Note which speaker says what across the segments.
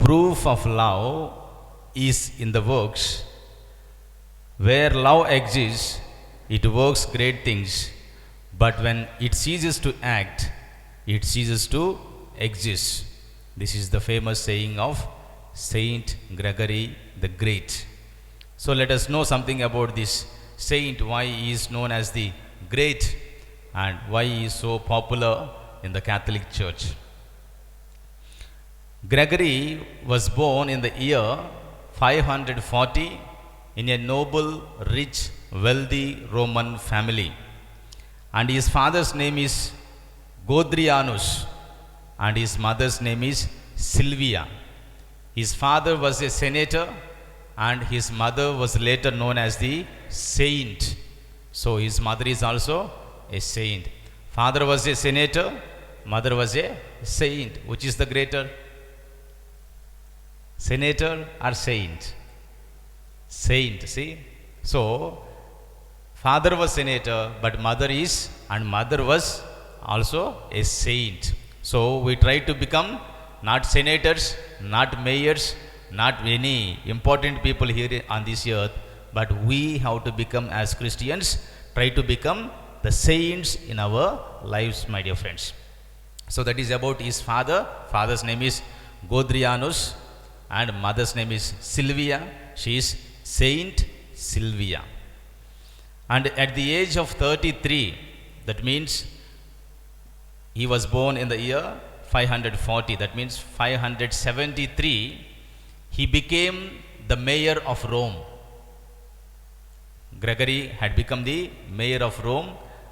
Speaker 1: proof of love is in the works. Where love exists, it works great things, but when it ceases to act, it ceases to exist. This is the famous saying of Saint Gregory the Great. So let us know something about this saint, why he is known as the Great and why he is so popular in the Catholic Church. Gregory was born in the year 540 in a noble, rich, wealthy Roman family. And his father's name is Godrianus and his mother's name is Silvia. His father was a senator and his mother was later known as the saint. So his mother is also a saint. Father was a senator, mother was a saint. Which is the greater? Senator or saint? Saint, see? So, father was senator, but mother was also a saint. So, we try to become not senators, not mayors, not any important people here on this earth, but we have to become, as Christians, try to become the saints in our lives, my dear friends. So, that is about his father. Father's name is Godrianus and mother's name is Silvia. She is Saint Silvia. And at the age of 33, that means he was born in the year 540, that means 573, he became the mayor of Rome. Gregory had become the mayor of Rome,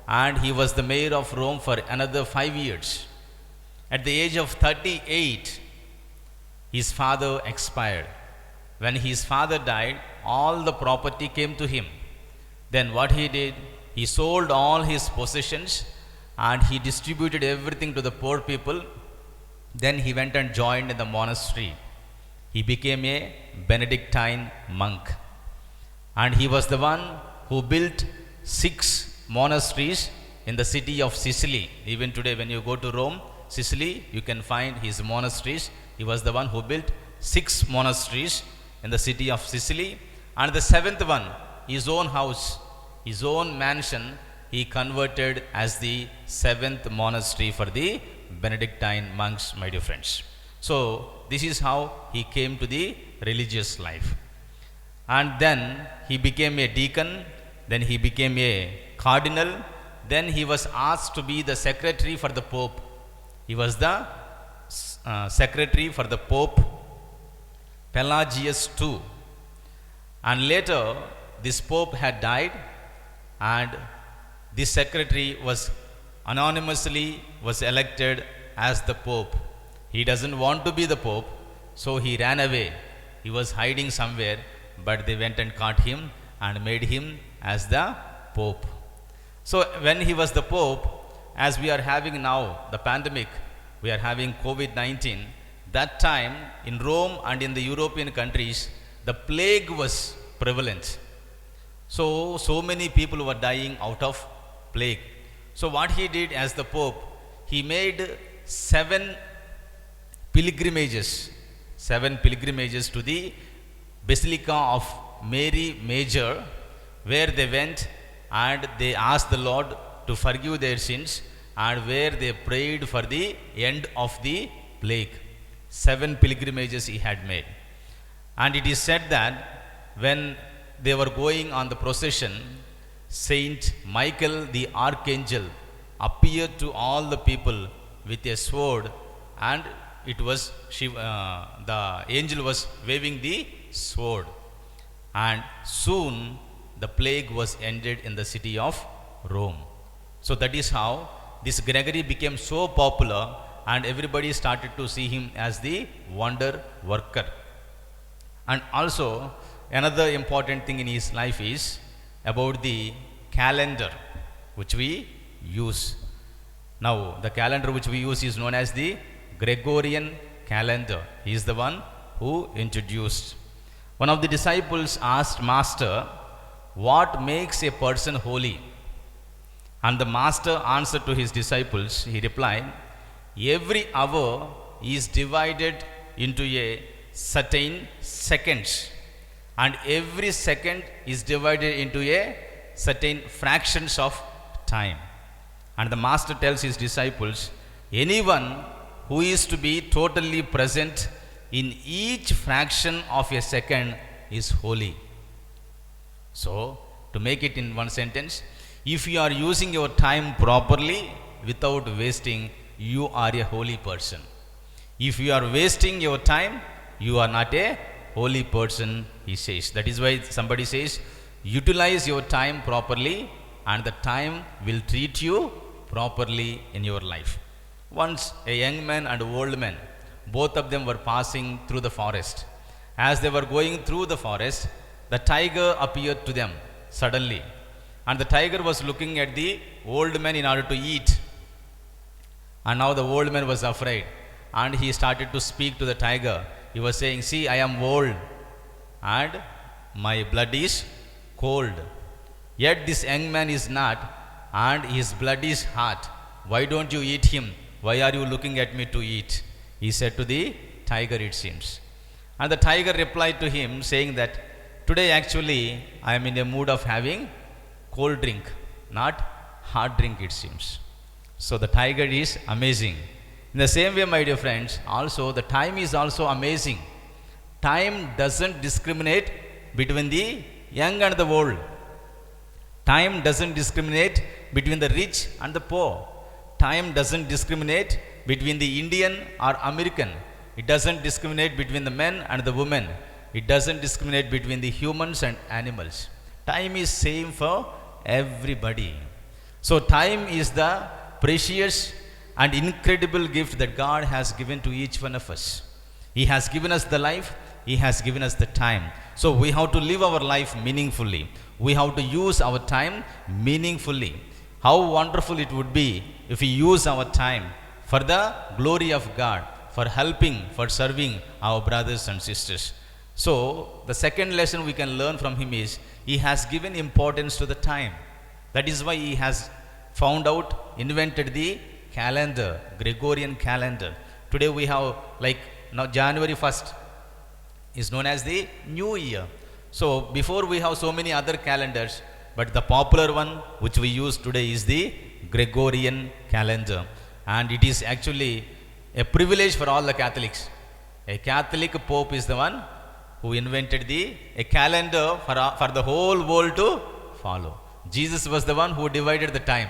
Speaker 1: and he was the mayor of Rome for another 5 years. At the age of 38, his father expired. When his father died, all the property came to him. Then what he did, he sold all his possessions and he distributed everything to the poor people. Then he went and joined in the monastery. He became a Benedictine monk. And he was the one who built 6 monasteries in the city of Sicily. Even today, when you go to Rome, Sicily, you can find his monasteries. He was the one who built 6 monasteries in the city of Sicily. And the 7th one, his own house, his own mansion, he converted as the 7th monastery for the Benedictine monks, my dear friends. So, this is how he came to the religious life. And then he became a deacon, then he became a cardinal, then he was asked to be the secretary for the Pope. He was the secretary for the Pope Pelagius II. And later, this Pope had died, and this secretary was anonymously elected as the Pope. He doesn't want to be the Pope, so he ran away. He was hiding somewhere, but they went and caught him and made him as the Pope. So when he was the Pope, as we are having now the pandemic, we are having COVID-19, that time in Rome and in the European countries, the plague was prevalent. So many people were dying out of plague. So what he did as the Pope, he made 7 pilgrimages to the Basilica of Mary Major, where they went and they asked the Lord to forgive their sins, and where they prayed for the end of the plague. 7 pilgrimages he had made. And it is said that when they were going on the procession, Saint Michael the Archangel appeared to all the people with a sword, and it was the angel was waving the sword, and soon the plague was ended in the city of Rome. So that is how this Gregory became so popular, and everybody started to see him as the wonder worker. And also another important thing in his life is about the calendar which we use. Now the calendar which we use is known as the Gregorian calendar. He is the one who introduced. One of the disciples asked Master, what makes a person holy? And the Master answered to his disciples, he replied, every hour is divided into a certain seconds, and every second is divided into a certain fractions of time. And the master tells his disciples, anyone who is to be totally present in each fraction of a second is holy. So, to make it in one sentence, if you are using your time properly without wasting, you are a holy person. If you are wasting your time, you are not a holy person, he says. That is why somebody says, utilize your time properly and the time will treat you properly in your life. Once a young man and old man, both of them were passing through the forest. As they were going through the forest, the tiger appeared to them suddenly. And the tiger was looking at the old man in order to eat. And now the old man was afraid. And he started to speak to the tiger. He was saying, see, I am old and my blood is cold. Yet this young man is not, and his blood is hot. Why don't you eat him? Why are you looking at me to eat? He said to the tiger, it seems. And the tiger replied to him, saying that, today actually I am in a mood of having cold drink, not hot drink, it seems. So the tiger is amazing. In the same way, my dear friends, also the time is also amazing. Time doesn't discriminate between the young and the old. Time doesn't discriminate between the rich and the poor. Time doesn't discriminate between the Indian or American. It doesn't discriminate between the men and the women. It doesn't discriminate between the humans and animals. Time is same for everybody. So time is the precious and incredible gift that God has given to each one of us. He has given us the life, He has given us the time. So we have to live our life meaningfully. We have to use our time meaningfully. How wonderful it would be if we use our time for the glory of God, for helping, for serving our brothers and sisters. So the second lesson we can learn from him is, he has given importance to the time. That is why he has found out, invented the calendar, Gregorian calendar. Today we have, like now January 1st is known as the New Year. So before we have so many other calendars, but the popular one which we use today is the Gregorian calendar. And it is actually a privilege for all the Catholics. A Catholic Pope is the one who invented a calendar for the whole world to follow. Jesus was the one who divided the time,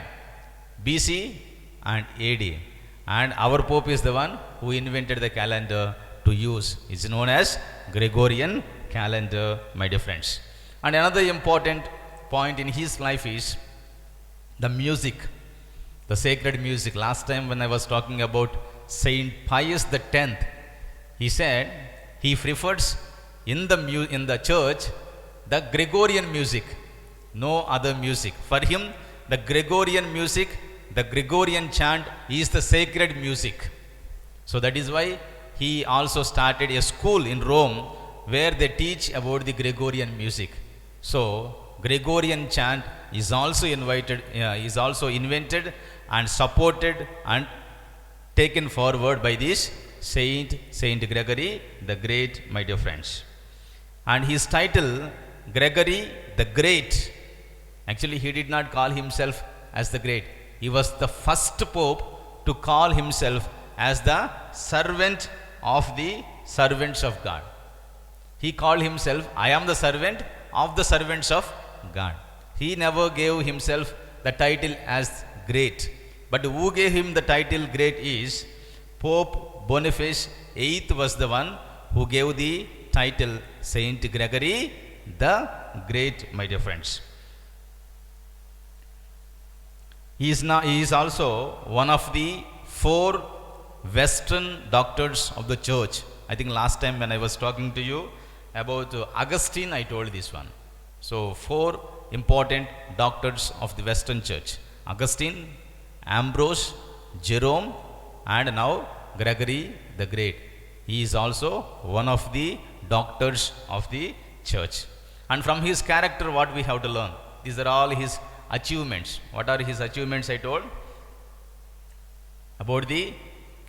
Speaker 1: BC and AD. And our Pope is the one who invented the calendar to use. It's known as Gregorian calendar, my dear friends. And another important point in his life is the music, the sacred music. Last time when I was talking about Saint Pius X, he said he prefers in the church the Gregorian music, no other music. For him, the Gregorian music, the Gregorian chant is the sacred music. So that is why he also started a school in Rome where they teach about the Gregorian music. So Gregorian chant is also invented and supported and taken forward by this Saint Gregory the Great, my dear friends. And his title, Gregory the Great, actually he did not call himself as the Great. He was the first Pope to call himself as the servant of the servants of God. He called himself, I am the servant of the servants of God. He never gave himself the title as great. But who gave him the title great is Pope Boniface VIII was the one who gave the title Saint Gregory the Great, my dear friends. He is also one of the 4 Western doctors of the church. I think last time when I was talking to you about Augustine, I told this one. So 4 important doctors of the Western church: Augustine, Ambrose, Jerome, and now Gregory the Great. He is also one of the doctors of the church. And from his character, what we have to learn? These are all his achievements. What are his achievements? I told about the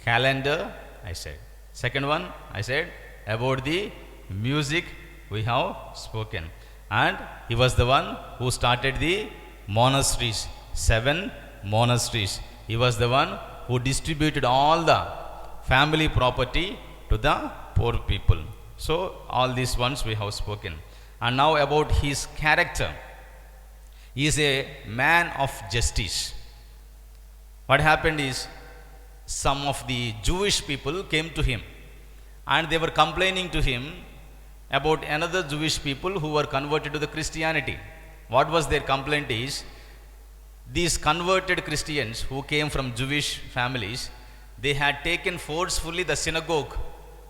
Speaker 1: calendar, I said. Second one, I said About the music we have spoken. And he was the one who started the monasteries, 7 monasteries. He was the one who distributed all the family property to the poor people. So all these ones we have spoken. And now about his character. He is a man of justice. What happened is, some of the Jewish people came to him and they were complaining to him about another Jewish people who were converted to the Christianity. What was their complaint is, these converted Christians who came from Jewish families, they had taken forcefully the synagogue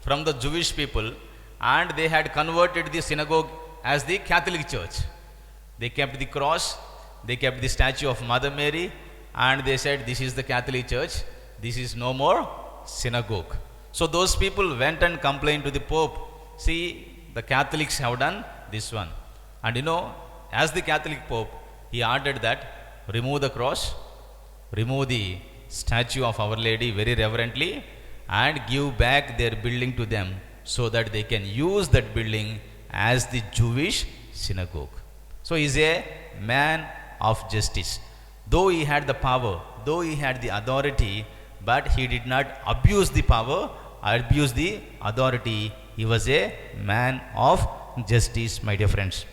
Speaker 1: from the Jewish people and they had converted the synagogue as the Catholic Church. They kept the cross, they kept the statue of Mother Mary, and they said, this is the Catholic Church, this is no more synagogue. So those people went and complained to the Pope, see, the Catholics have done this one. And as the Catholic Pope, he ordered that remove the cross, remove the statue of Our Lady very reverently, and give back their building to them so that they can use that building as the Jewish synagogue. So he is a man of justice. Though he had the power, though he had the authority, but he did not abuse the power, abuse the authority. He was a man of justice, my dear friends.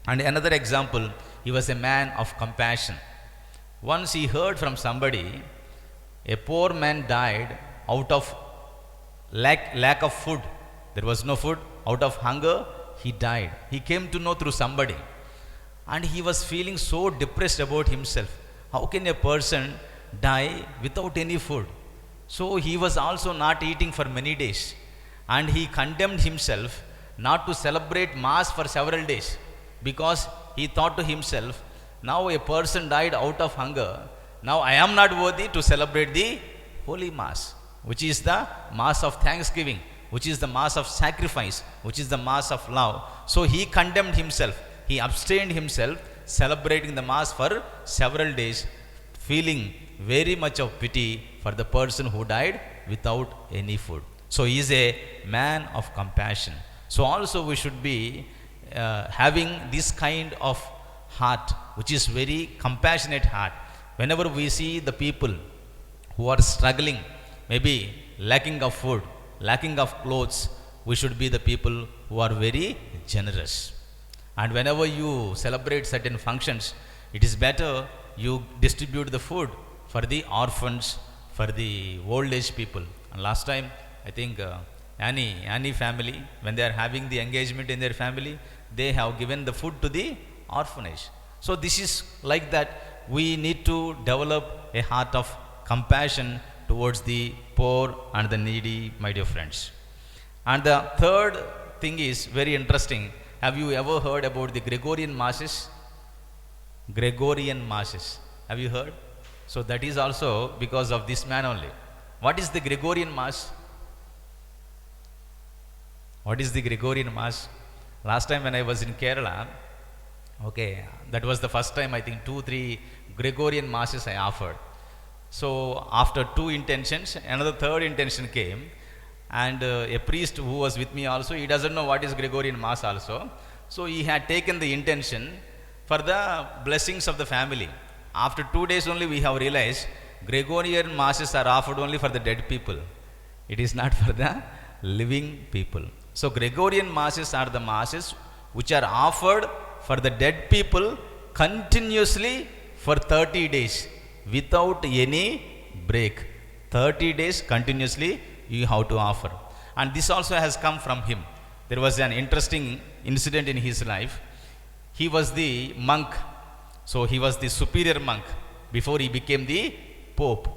Speaker 1: And another example, he was a man of compassion. Once he heard from somebody, a poor man died out of lack of food. There was no food. Out of hunger, he died. He came to know through somebody. And he was feeling so depressed about himself. How can a person die without any food? So he was also not eating for many days. And he condemned himself not to celebrate Mass for several days, because he thought to himself, now a person died out of hunger, now I am not worthy to celebrate the Holy Mass, which is the Mass of thanksgiving, which is the Mass of sacrifice, which is the Mass of love. So he condemned himself, he abstained himself, celebrating the Mass for several days, feeling very much of pity for the person who died without any food. So he is a man of compassion. So also we should be having this kind of heart, which is very compassionate heart. Whenever we see the people who are struggling, maybe lacking of food, lacking of clothes, we should be the people who are very generous. And whenever you celebrate certain functions, it is better you distribute the food for the orphans, for the old age people. And last time, I think Annie family, when they are having the engagement in their family, they have given the food to the orphanage. So this is like that. We need to develop a heart of compassion towards the poor and the needy, my dear friends. And the third thing is very interesting. Have you ever heard about the Gregorian Masses? Gregorian Masses. Have you heard? So that is also because of this man only. What is the Gregorian Mass? What is the Gregorian Mass? Last time when I was in Kerala, okay, that was the first time, I think 2-3 Gregorian Masses I offered. So after 2 intentions, another third intention came, and a priest who was with me also, he doesn't know what is Gregorian Mass also. So he had taken the intention for the blessings of the family. After 2 days only we have realized Gregorian Masses are offered only for the dead people. It is not for the living people. So Gregorian Masses are the Masses which are offered for the dead people continuously for 30 days without any break. 30 days continuously you have to offer. And this also has come from him. There was an interesting incident in his life. He was the monk. So he was the superior monk before he became the Pope.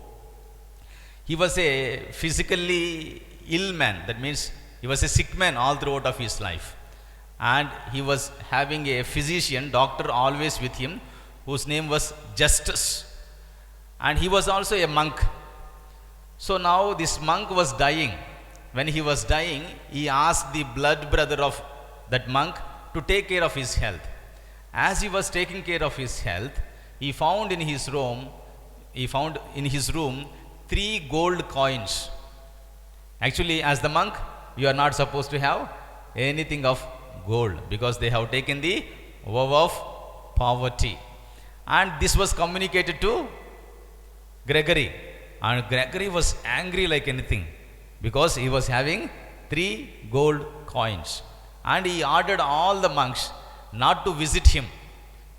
Speaker 1: He was a physically ill man. That means he was a sick man all throughout of his life. And he was having a physician, doctor always with him, whose name was Justus. And he was also a monk. So now this monk was dying. When he was dying, he asked the blood brother of that monk to take care of his health. As he was taking care of his health, he found in his room 3 gold coins. Actually, as the monk, you are not supposed to have anything of gold, because they have taken the vow of poverty. And this was communicated to Gregory, and Gregory was angry like anything, because he was having 3 gold coins, and he ordered all the monks not to visit him.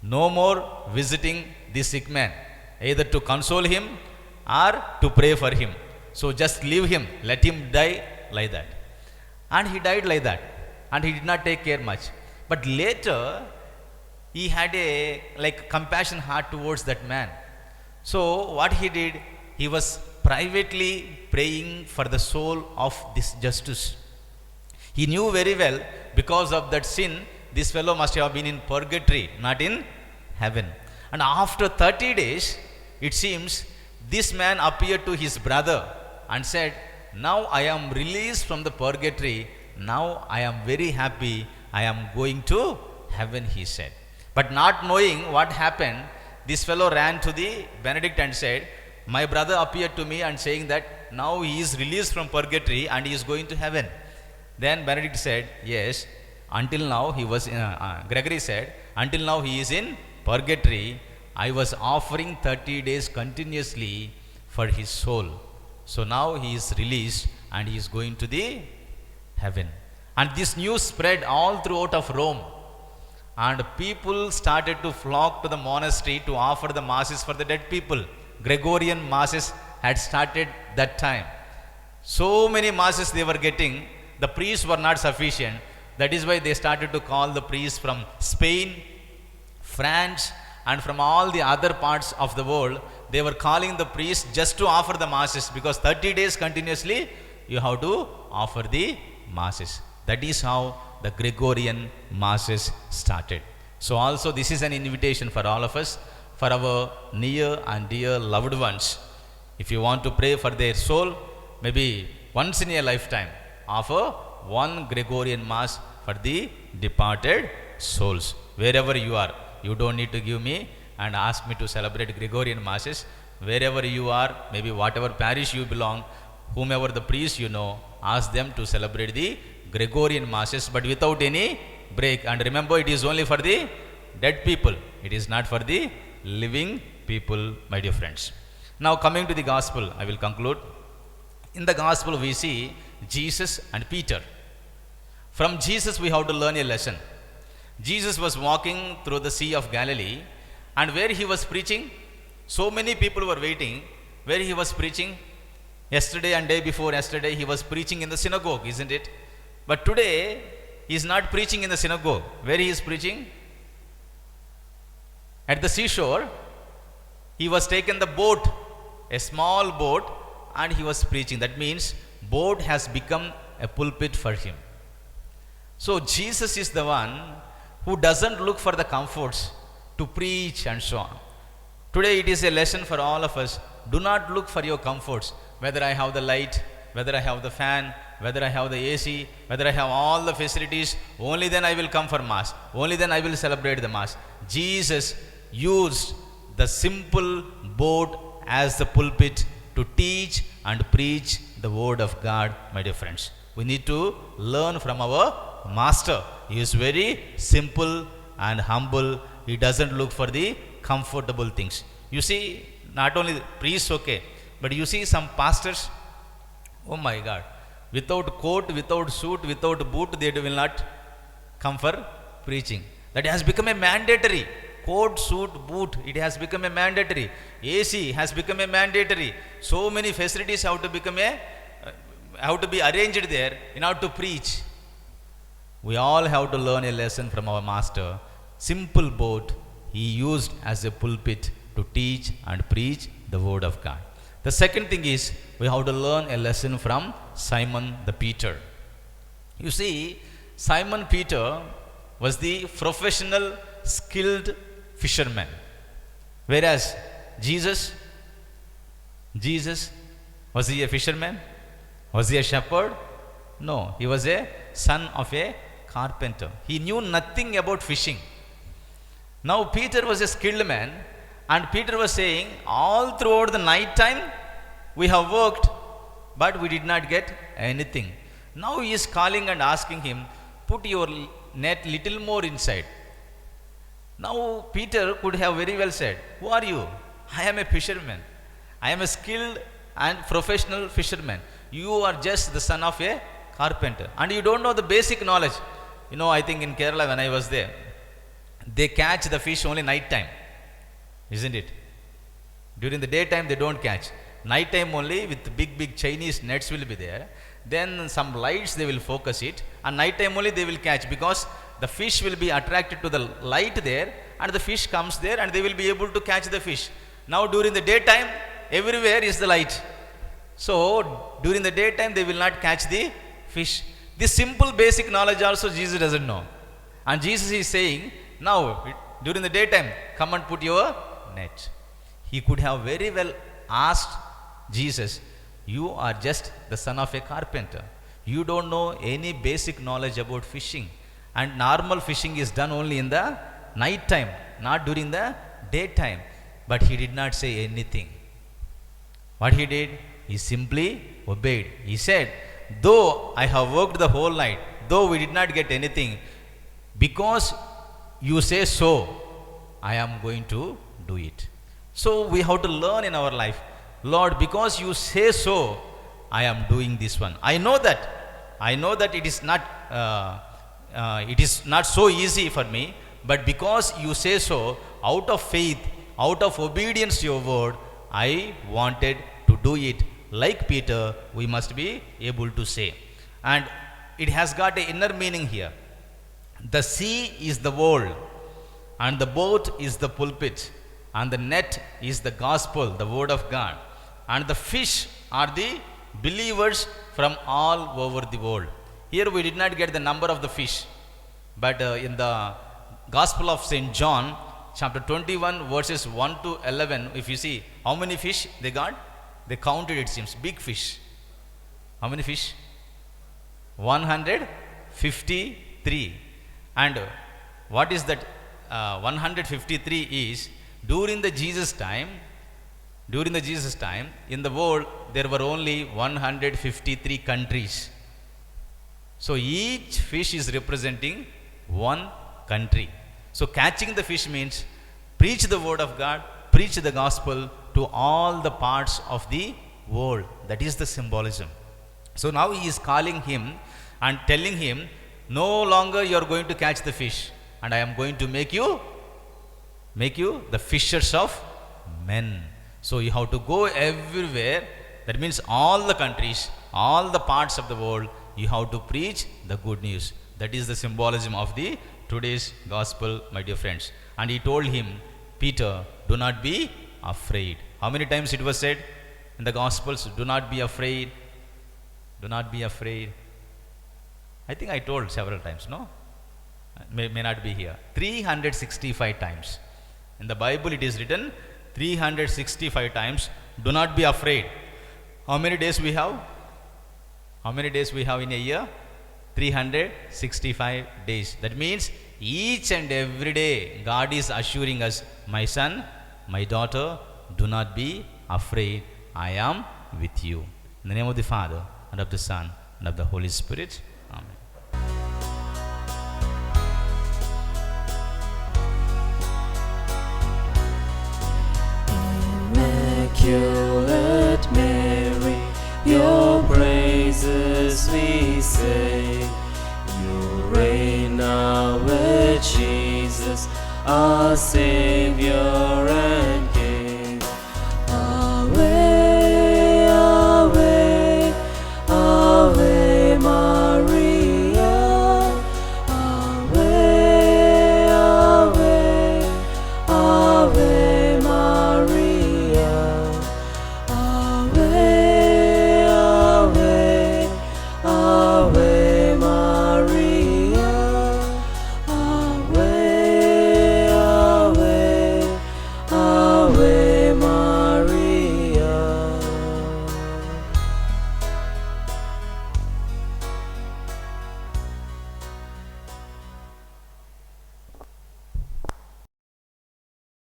Speaker 1: No more visiting the sick man, either to console him or to pray for him. So just leave him, let him die like that. And he died like that, and he did not take care much. But later he had a like compassion heart towards that man. So what he did, he was privately praying for the soul of this justice. He knew very well, because of that sin, this fellow must have been in purgatory, not in heaven. And after 30 days, it seems, this man appeared to his brother and said, now I am released from the purgatory. Now I am very happy. I am going to heaven, he said. But not knowing what happened, this fellow ran to the Benedict and said, my brother appeared to me and saying that now he is released from purgatory and he is going to heaven. Then Benedict said, yes, until now he was, Gregory said, until now he is in purgatory. I was offering 30 days continuously for his soul. So now he is released and he is going to the heaven. And this news spread all throughout of Rome. And people started to flock to the monastery to offer the masses for the dead people. Gregorian masses had started that time. So many masses they were getting, the priests were not sufficient. That is why they started to call the priests from Spain, France, and from all the other parts of the world. They were calling the priests just to offer the masses, because 30 days continuously you have to offer the masses. That is how the Gregorian masses started. So also this is an invitation for all of us, for our near and dear loved ones. If you want to pray for their soul, maybe once in a lifetime, offer one Gregorian mass for the departed souls. Wherever you are, you don't need to give me and ask me to celebrate Gregorian masses. Wherever you are, maybe whatever parish you belong, whomever the priest you know, ask them to celebrate the Gregorian masses, but without any break. And remember, it is only for the dead people. It is not for the living people, my dear friends. Now coming to the gospel, I will conclude. In the gospel we see Jesus and Peter. From Jesus we have to learn a lesson. Jesus was walking through the Sea of Galilee, and where he was preaching, so many people were waiting. Where he was preaching, yesterday and day before yesterday, he was preaching in the synagogue, isn't it? But today, he is not preaching in the synagogue. Where he is preaching? At the seashore. He was taken the boat, a small boat, and he was preaching. That means, boat has become a pulpit for him. So, Jesus is the one who doesn't look for the comforts to preach and so on. Today, it is a lesson for all of us. Do not look for your comforts, whether I have the light, whether I have the fan, whether I have the AC, whether I have all the facilities, only then I will come for Mass. Only then I will celebrate the Mass. Jesus used the simple boat as the pulpit to teach and preach the word of God, my dear friends. We need to learn from our Master. He is very simple and humble. He doesn't look for the comfortable things. You see, not only priests, okay, but you see some pastors, oh my God, without coat, without suit, without boot, they will not come for preaching. That has become a mandatory. Coat, suit, boot, it has become a mandatory. AC has become a mandatory. So many facilities have to become have to be arranged there in order to preach. We all have to learn a lesson from our Master. Simple boat he used as a pulpit to teach and preach the word of God. The second thing is, we have to learn a lesson from Simon the Peter. You see, Simon Peter was the professional, skilled fisherman. Whereas Jesus, was he a fisherman? Was he a shepherd? No, he was a son of a carpenter. He knew nothing about fishing. Now Peter was a skilled man, and Peter was saying, all throughout the night time we have worked, but we did not get anything. Now he is calling and asking him, put your net little more inside. Now Peter could have very well said, who are you? I am a fisherman. I am a skilled and professional fisherman. You are just the son of a carpenter. And you don't know the basic knowledge. You know, I think in Kerala when I was there, they catch the fish only night time. Isn't it? During the daytime they don't catch. Night time only with big Chinese nets will be there. Then some lights they will focus it. And night time only they will catch, because the fish will be attracted to the light there, and the fish comes there and they will be able to catch the fish. Now during the daytime, everywhere is the light. So during the daytime they will not catch the fish. This simple basic knowledge also Jesus doesn't know. And Jesus is saying, now during the daytime, come and put your net. He could have very well asked Jesus, you are just the son of a carpenter. You don't know any basic knowledge about fishing. And normal fishing is done only in the night time, not during the daytime. But he did not say anything. What he did? He simply obeyed. He said, though I have worked the whole night, though we did not get anything, because you say so, I am going to do it. So we have to learn in our life, Lord, because you say so, I am doing this one. I know that it is not so easy for me, but because you say so, out of faith, out of obedience to your word, I wanted to do it. Like Peter, we must be able to say. And it has got an inner meaning here. The sea is the world, and the boat is the pulpit, and the net is the gospel, the word of God, and the fish are the believers from all over the world. Here we did not get the number of the fish, but in the Gospel of St. John, chapter 21, verses 1 to 11, if you see how many fish they got, they counted, it seems, big fish. How many fish? 153. And what is that? 153 is during the Jesus time, in the world there were only 153 countries. So each fish is representing one country. So catching the fish means preach the word of God, preach the gospel to all the parts of the world. That is the symbolism. So now he is calling him and telling him, no longer you are going to catch the fish, and I am going to make you the fishers of men. So you have to go everywhere. That means all the countries, all the parts of the world, you have to preach the good news. That is the symbolism of the today's gospel, my dear friends. And he told him, Peter, do not be afraid. How many times it was said in the gospels, do not be afraid, do not be afraid? I think I told several times, no? May not be here. 365 times. In the Bible it is written 365 times, do not be afraid. How many days we have? How many days we have in a year? 365 days. That means each and every day God is assuring us, my son, my daughter, do not be afraid. I am with you. In the name of the Father, and of the Son, and of the Holy Spirit. Amen.
Speaker 2: Immaculate Mary, your praises we sing. You reign now with Jesus, our Savior